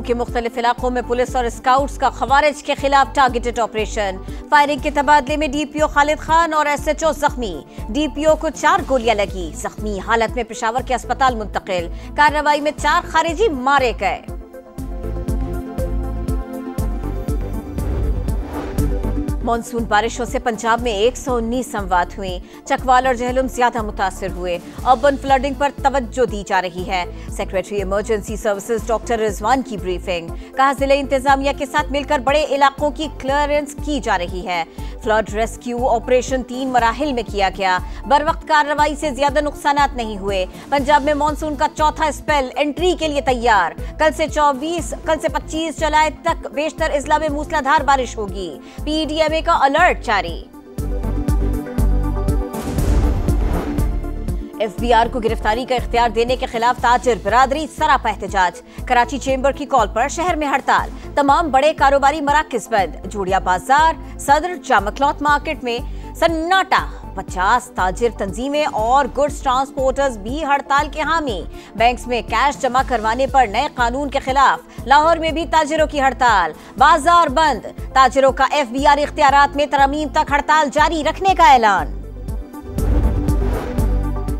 के मुख्तलिफ इलाकों में पुलिस और स्काउट्स का खवारिज के खिलाफ टारगेटेड ऑपरेशन। फायरिंग के तबादले में डीपीओ खालिद खान और एसएचओ जख्मी। डीपीओ को 4 गोलियां लगी, जख्मी हालत में पेशावर के अस्पताल मुंतकिल। कार्रवाई में 4 खारिजी मारे गए। मॉनसून बारिशों से पंजाब में 119 अमवात हुई। चकवाल और जहलुम ज्यादा मुतासिर हुए। अर्बन फ्लडिंग पर तवज्जो दी जा रही है। Secretary emergency services doctor Rizwan की ब्रीफिंग। कहा जिले इंतजामिया के साथ मिलकर बड़े इलाकों की क्लियरेंस की जा रही है। फ्लड रेस्क्यू ऑपरेशन 3 मराहिल में किया गया। बर वक्त कार्रवाई से ज्यादा नुकसानात नहीं हुए। पंजाब में मॉनसून का चौथा स्पेल एंट्री के लिए तैयार। कल से 25 जुलाई तक बेशतर इजला में मूसलाधार बारिश होगी। पीडीएमए का अलर्ट जारी। एफबीआर को गिरफ्तारी का इख्तियार देने के खिलाफ ताजिर बिरादरी सरापा एहतजाज। कराची चेंबर की कॉल पर शहर में हड़ताल। तमाम बड़े कारोबारी मराकज बंद। जूड़िया बाजार, सदर, जामा क्लॉथ मार्केट में सन्नाटा। 50 ताजिर तंजीमें और गुड्स ट्रांसपोर्टर्स भी हड़ताल के हामी। बैंक्स में कैश जमा करवाने पर नए कानून के खिलाफ लाहौर में भी ताजिरों की हड़ताल। बाजार बंद। ताजिरों का एफबीआर इख्तियारात में तरमीम तक हड़ताल जारी रखने का ऐलान।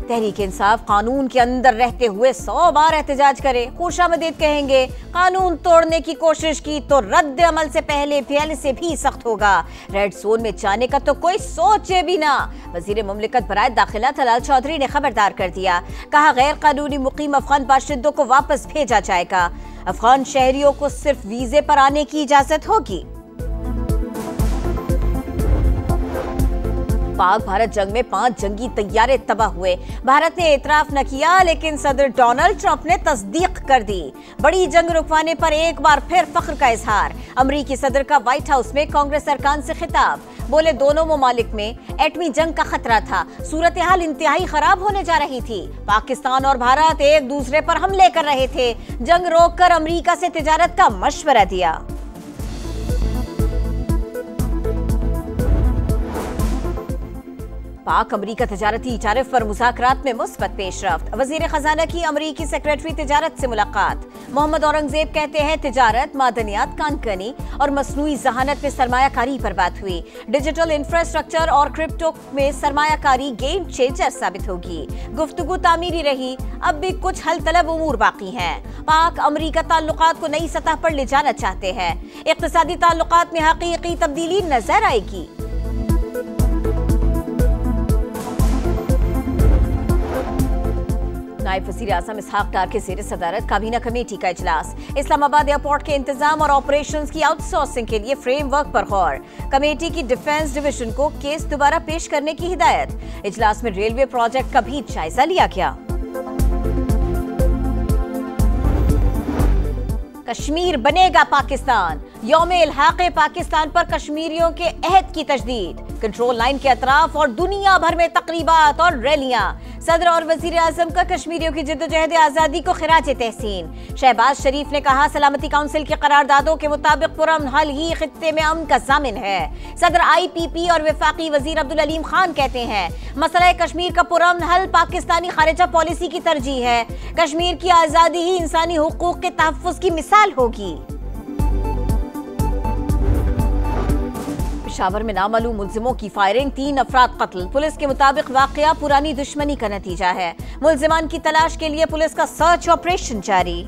तहरीक इंसाफ कानून के अंदर रहते हुए 100 बार एहतजाज करे, खुशामदीद कहेंगे। कानून तोड़ने की कोशिश की तो रद्द अमल से पहले से भी सख्त होगा। रेड जोन में जाने का तो कोई सोचे भी ना। वजीर मुमलिकत बराए दाखिला तलाल चौधरी ने खबरदार कर दिया। कहा गैर कानूनी मुकीम अफगान बाशिंदों को वापस भेजा जाएगा। अफगान शहरियों को सिर्फ वीजे पर आने की इजाजत होगी। पाक भारत जंग में 5 जंगी तैयारे तबाह हुए। भारत ने एतराफ न किया, लेकिन सदर डोनाल्ड ट्रंप ने तस्दीक कर दी। बड़ी जंग रुकवाने पर एक बार फिर फख्र का इजहार। अमरीकी सदर का व्हाइट हाउस में कांग्रेस अरकान से खिताब। बोले दोनों ममालिक में एटमी जंग का खतरा था। सूरत हाल इंतहाई खराब होने जा रही थी। पाकिस्तान और भारत एक दूसरे पर हमले कर रहे थे। जंग रोककर अमरीका से तिजारत का मशवरा दिया। पाक अमरीका तजारती तारिफ पर मुज़ाकरात में मुस्बत पेशरफ्त। वजीर खजाना की अमरीकी सेक्रेटरी तिजारत से मुलाकात। मोहम्मद औरंगजेब कहते हैं तिजारत, मादनियात, कानकनी और मसनूई जहानत में सरमायाकारी पर बात हुई। डिजिटल इंफ्रास्ट्रक्चर और क्रिप्टो में सरमायाकारी गेम चेंजर साबित होगी। गुफ्तगू तामीरी रही, अब भी कुछ हल तलब उमूर बाकी हैं। पाक अमरीका ताल्लुकात को नई सतह पर ले जाना चाहते हैं। इक्तिसादी ताल्लुकात में हकीकी तब्दीली नजर आएगी। नायब वज़ीर आज़म इसहाक डार के ज़ेर सदारत काबीना कमेटी का इजलास। इस्लामाबाद एयरपोर्ट के इंतजाम और ऑपरेशंस की आउटसोर्सिंग के लिए फ्रेमवर्क पर गौर। कमेटी की डिफेंस डिवीजन को केस दोबारा पेश करने की हिदायत। इजलास में रेलवे प्रोजेक्ट का भी जायजा लिया गया। कश्मीर बनेगा पाकिस्तान। यौमे इल्हाक़े पाकिस्तान पर कश्मीरियों के अहद की तजदीद। कंट्रोल लाइन के अतराफ और दुनिया भर में तकरीबात और रैलियां। सदर और वजीर आजम का कश्मीरियों की जिद्दोजहद आज़ादी को खिराज तहसीन। शहबाज शरीफ ने कहा सलामती काउंसिल की करारदादों के मुताबिक पुरअमन हल ही खित्ते में अमन का जामिन है। सदर IPP और वफाकी वजीर अब्दुल अलीम खान कहते हैं मसला कश्मीर का पुरअमन हल पाकिस्तानी खारिजा पॉलिसी की तरजीह है। कश्मीर की आज़ादी ही इंसानी हुकूक के तहफ़्फ़ुज़ की मिसाल होगी। पेशावर में नामालूम मुल्जिमों की फायरिंग, 3 अफराद कत्ल। पुलिस के मुताबिक वाकया पुरानी दुश्मनी का नतीजा है। मुल्जिमान की तलाश के लिए पुलिस का सर्च ऑपरेशन जारी।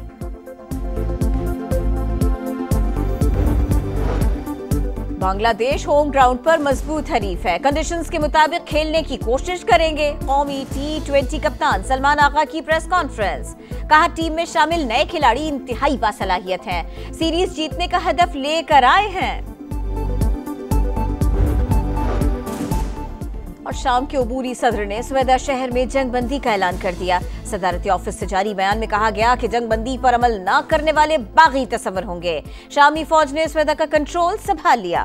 बांग्लादेश होम ग्राउंड पर मजबूत हरीफ है। कंडीशंस के मुताबिक खेलने की कोशिश करेंगे। कौमी T20 कप्तान सलमान आगा की प्रेस कॉन्फ्रेंस। कहा टीम में शामिल नए खिलाड़ी इंतहाई बासलाहियत हैं। सीरीज जीतने का हदफ लेकर आए हैं। और शाम के अबूरी सदर ने स्वेदा शहर में जंगबंदी का ऐलान कर दिया। सदारती ऑफिस से जारी बयान में कहा गया कि जंगबंदी पर अमल न करने वाले बागी तस्वर होंगे। शामी फौज ने स्वेदा का कंट्रोल संभाल लिया।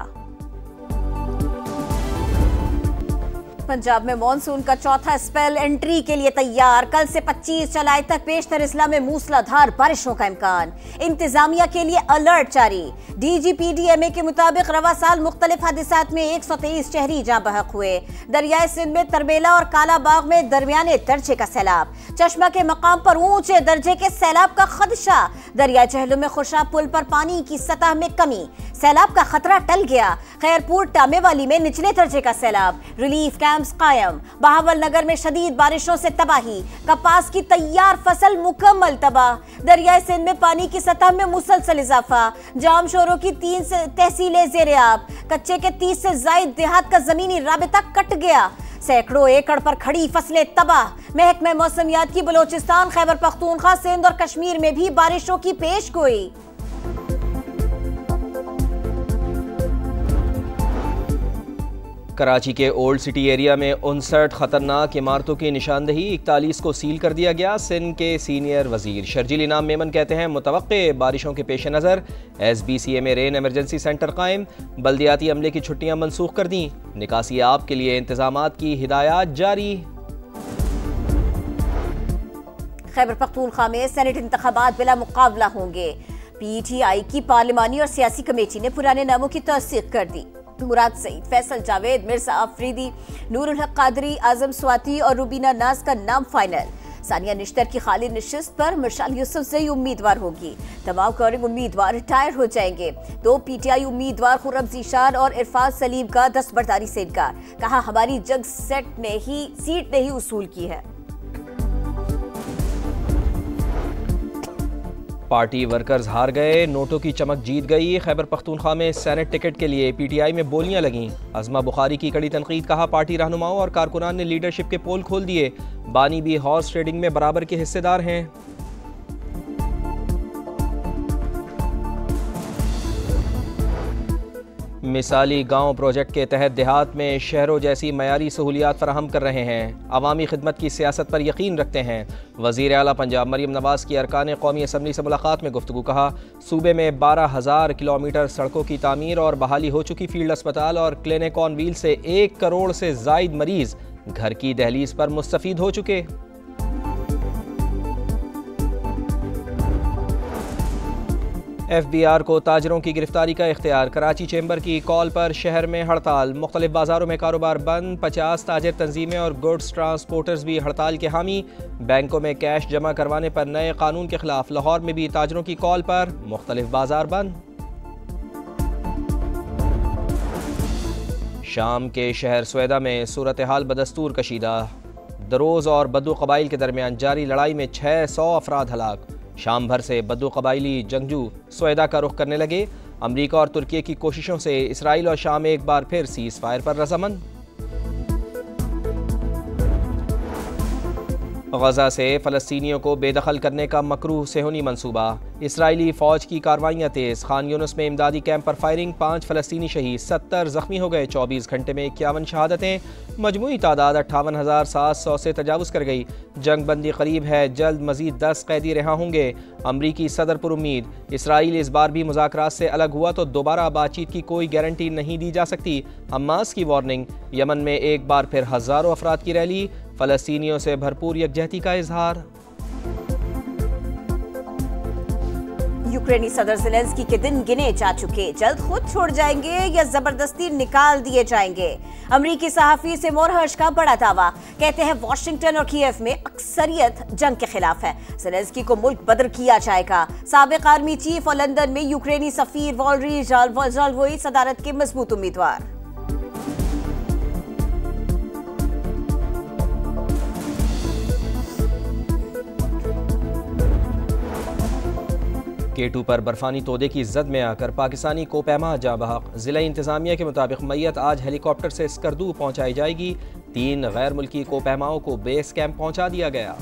पंजाब में मॉनसून का चौथा स्पेल एंट्री के लिए तैयार। कल से 25 जुलाई तक पेशतर अजला में मूसलाधार बारिशों का इम्कान। इंतजामिया के लिए अलर्ट जारी। DGPDMA के मुताबिक रवा साल मुख्तलिफ हादिसात में 123 शहरी जाँ बहक हुए। दरियाए सिंध में तरबेला और कालाबाग में दरमियाने दर्जे का सैलाब। चश्मा के मकाम पर ऊंचे दर्जे के सैलाब का खदशा। दरिया झेलम में खुर्शाब पुल पर पानी की सतह में कमी। सैलाब का खतरा टल गया। खैरपुर टामेवाली में निचले दर्जे का सैलाब। रिलीफ कैंप्स कायम। बहावल नगर में शदीद बारिशों से तबाही। कपास की तैयार फसल मुकम्मल तबाह। दरियाए सिंध में पानी की सतह में मुसलसल इजाफा। जाम शोरों की 3 तहसीलें ज़ेर-ए-आब। कच्चे के 30 से जायद देहात का जमीनी राबिता कट गया। सैकड़ों एकड़ पर खड़ी फसलें तबाह। महकमे मौसमियात की बलोचिस्तान, खैबर पख्तूनख्वा, सिंध और कश्मीर में भी बारिशों की पेशगोई। कराची के ओल्ड सिटी एरिया में 59 खतरनाक इमारतों की निशानदही, 41 को सील कर दिया गया। सिंध के सीनियर वजीर शर्जील इनाम मेमन कहते हैं मुतवक्के बारिशों के पेश नज़र SBCA में रेन एमरजेंसी सेंटर कायम। बल्दियाती अमले की छुट्टियां मनसूख कर दी। निकासी आब के लिए इंतजामात की हिदायत जारी। खैबर पख्तूनख्वा में सेनेट इंतखाबात बिला मुकाबला होंगे। PTI की पार्लिमानी और सियासी कमेटी ने पुराने नामों की तस्दीक कर दी। मुराद सईद, फैसल जावेद, मिर्जा अफरीदी, नूरुल हक कादरी, आजम स्वाति और रुबीना नाज का नाम फाइनल। सानिया निश्तर की खाली निशिस्त पर मिर्शाल यूसुफजई उम्मीदवार होगी। तमाम कौरिंग उम्मीदवार रिटायर हो जाएंगे। 2 PTI उम्मीदवार खुर्रम ज़ीशान और इरफान सलीम का दस्तबरदारी से इनकार। कहा हमारी जग सीट ने ही उसूल की है। पार्टी वर्कर्स हार गए, नोटों की चमक जीत गई। खैबर पख्तूनख्वा में सेनेट टिकट के लिए PTI में बोलियां लगीं। अज़मा बुखारी की कड़ी तनकीद। कहा पार्टी रहनुमाओं और कारकुनान ने लीडरशिप के पोल खोल दिए। बानी भी हॉर्स ट्रेडिंग में बराबर के हिस्सेदार हैं। मिसाली गांव प्रोजेक्ट के तहत देहात में शहरों जैसी मयारी सहूलियात फराहम कर रहे हैं। अवामी खिदमत की सियासत पर यकीन रखते हैं। वज़ीर आला पंजाब मरीम नवाज़ की अरकान कौमी असम्बली से मुलाकात में गुफ्तगू। कहा सूबे में 12,000 किलोमीटर सड़कों की तामीर और बहाली हो चुकी फील्ड अस्पताल और क्लिनिक ऑन व्हील से 1 करोड़ से जायद मरीज घर की दहलीज पर मुस्तफीद हो चुके। FBR को ताजरों की गिरफ्तारी का इख्तियार। कराची चेंबर की कॉल पर शहर में हड़ताल। मुख्तलिफ बाजारों में कारोबार बंद। 50 ताजिर तंजीमें और गुड्स ट्रांसपोर्टर्स भी हड़ताल के हामी। बैंकों में कैश जमा करवाने पर नए कानून के खिलाफ लाहौर में भी ताजरों की कॉल पर मुख्तलिफ बाजार बंद। शाम के शहर स्वेदा में सूरत हाल बदस्तूर कशीदा। दरोज और बद्दू कबाइल के दरमियान जारी लड़ाई में 600 अफराद हलाक। शाम भर से बद्दू कबाइली जंगजू स्वेदा का रुख करने लगे। अमरीका और तुर्की की कोशिशों से इसराइल और शाम एक बार फिर सीज फायर पर रजामंद। गजा से फ़लस्तीनियों को बेदखल करने का मकरूह सेहूनी मंसूबा। इसराइली फ़ौज की कार्रवाइयाँ तेज़। खान यूनुस में इमदादी कैंप पर फायरिंग। 5 फ़लस्तीनी शहीद, 70 ज़ख्मी हो गए। 24 घंटे में 51 शहादतें। मजमूई तादाद 58,700 से तजावुज़ कर गई। जंग बंदी करीब है, जल्द मज़ीद 10 कैदी रिहा होंगे। अमरीकी सदर पर उम्मीद। इसराइल इस बार भी मुज़ाकरात से अलग हुआ तो दोबारा बातचीत की कोई गारंटी नहीं दी जा सकती। हमास की वार्निंग। यमन में एक बार फिर हज़ारों अफराद की रैली। फ़लस्तीनियों से भरपूर यकजहती का इजहार। यूक्रेनी सदर ज़ेलेंस्की के दिन गिने जा चुके। जल्द खुद छोड़ जाएंगे या जबरदस्ती निकाल दिए जाएंगे। अमरीकी सहाफ़ी से मोरहर्ष का बड़ा दावा। कहते हैं वॉशिंगटन और कीव में अक्सरियत जंग के खिलाफ है। ज़ेलेंस्की को मुल्क बदर किया जाएगा। साबिक आर्मी चीफ और लंदन में यूक्रेनी सफीर वॉलरी ज़ाल्वोई सदारत के मजबूत उम्मीदवार। K2 पर बर्फानी तोदे की जद में आकर पाकिस्तानी कोपैमा जाँ बहक। ज़िला इंतज़ामिया के मुताबिक मैयत आज हेलीकॉप्टर से स्कर्दू पहुँचाई जाएगी। 3 गैर मुल्की कोपैमाओं को बेस कैंप पहुँचा दिया गया।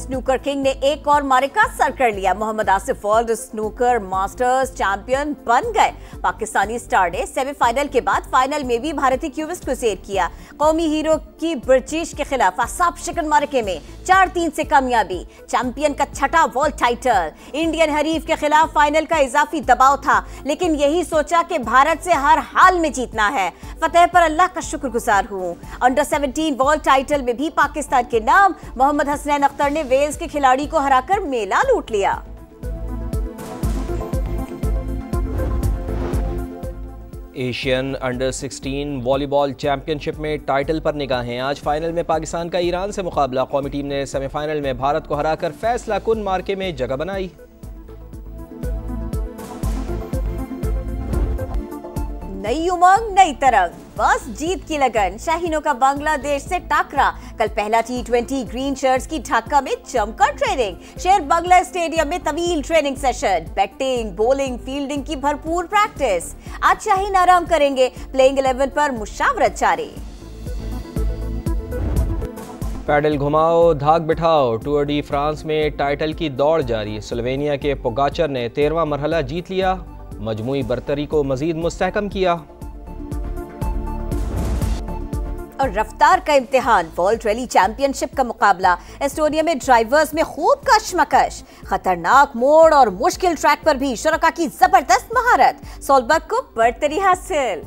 स्नूकर किंग ने एक और मारिका सर कर लिया। Mohammad Asif world snooker masters champion बन गए। पाकिस्तानी स्टार ने सेमीफाइनल के बाद फाइनल में भी भारतीय क्यूबिस्ट को शेर किया। कौमी हीरो की ब्रिटिश के खिलाफ असाब शिकन मारिके में 4-3 से कामयाबी। चैंपियन का छठा वर्ल्ड टाइटल। इंडियन हरीफ के खिलाफ फाइनल का इजाफी दबाव था, लेकिन यही सोचा कि भारत से हर हाल में जीतना है। फतेह पर अल्लाह का शुक्रगुजार हूं। अंडर 17 वर्ल्ड टाइटल में भी पाकिस्तान के नाम। मोहम्मद हसनैन अख्तर ने वेल्स के खिलाड़ी को हराकर मेला लूट लिया। एशियन अंडर 16 वॉलीबॉल चैंपियनशिप में टाइटल पर निगाहें। आज फाइनल में पाकिस्तान का ईरान से मुकाबला। कौमी टीम ने सेमीफाइनल में भारत को हराकर फैसला कुन मार्के में जगह बनाई। नई उमंग नई तरंग, बस जीत की लगन। शाहीनों का बांग्लादेश से टाकरा। कल पहला T20 ग्रीन शर्ट्स की ढाका में जमकर ट्रेनिंग। शेर बंगला स्टेडियम में तवील training session. Batting bowling fielding की भरपूर प्रैक्टिस। आज शाहीन आराम करेंगे। प्लेइंग 11 पर मुशावरत जारी। पैडल घुमाओ धाक बिठाओ। टूर डी फ्रांस में टाइटल की दौड़ जारी। स्लोवेनिया के पोगाचर ने 13वां मरहला जीत लिया। मजमूई बरतरी को मजीद मुस्तहकम किया। और रफ्तार का इम्तिहान। वर्ल्ड रैली चैंपियनशिप का मुकाबला। एस्टोनिया में ड्राइवर्स में खूब कशमकश। खतरनाक मोड़ और मुश्किल ट्रैक पर भी शुरका की जबरदस्त महारत। सोलबर्ग को बरतरी हासिल।